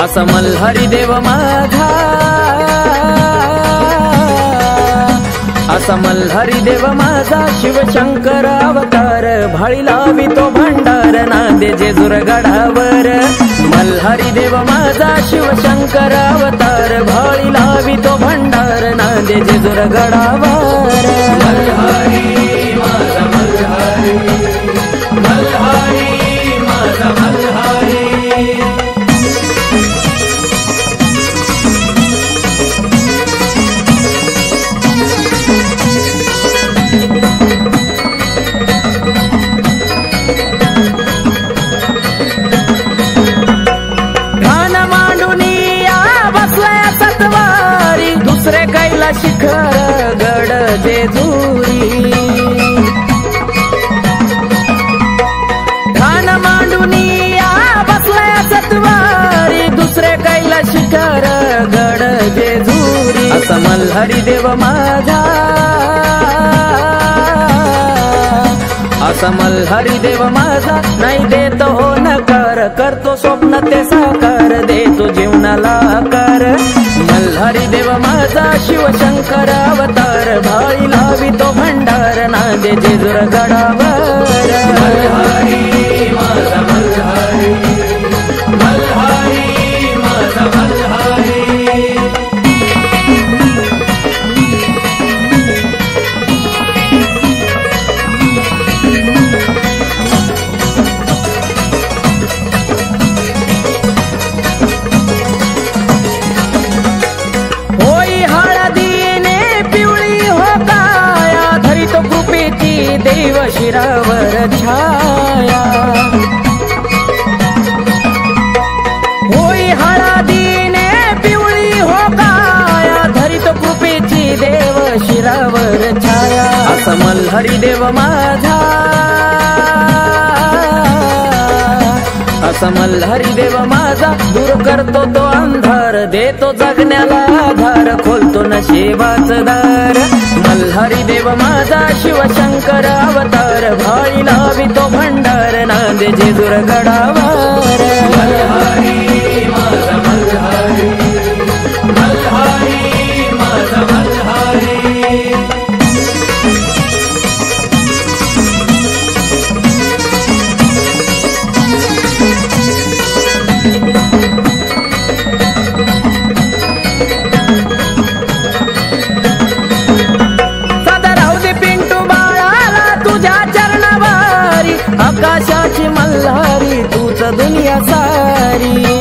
असा मल्हारी देव माझा, असा मल्हारी देव माझा शिवशंकर अवतार, भाळी लावितो भंडार नांदे जेजुर गडावर। मल्हारी देव माझा शिवशंकर अवतार, भाळी लावितो भंडार नांदे जेजुर गडावर। मल्हारी माझा मल्हारी, मल्हारी माझा मल्हारी। दुसरे कैला शिखर गड जेजुरी, ठाण मांडुनिया बसलाय सतवारी, दुसरे कैला शिखर गड जेजुरी। असा मल्हारी देव माझा, असा मल्हारी देव माझा नाही देतो हो नकार, करतो स्वप्न ते साकार, देतो जीवनाला आकार। मल्हारी देव माझा शिवशंकर अवतार, भाळी लावितो भंडार नांदे जेजुर गडावर। मल्हारी माझा मल्हारी, मल्हारी माझा मल्हारी। देव शिरावर छाया, होई हळदीने पिवळी हो काया, धरित कृपेची देव शिरावर छाया। असा मल्हारी देव माझा, असा मल्हारी देव माझा दूर करतो तो अंधार, देतो जगण्याला आधार, खोलतो नशिबाचं दार। मल्हारी देव माझा शिवशंकर अवतार, भाळी लावितो भंडार नांदे जेजुर गडावर। मल्हारी माझा मल्हारी, मल्हारी माझा मल्हारी। आकाशाची मल्हारी तूच दुनिया सारी,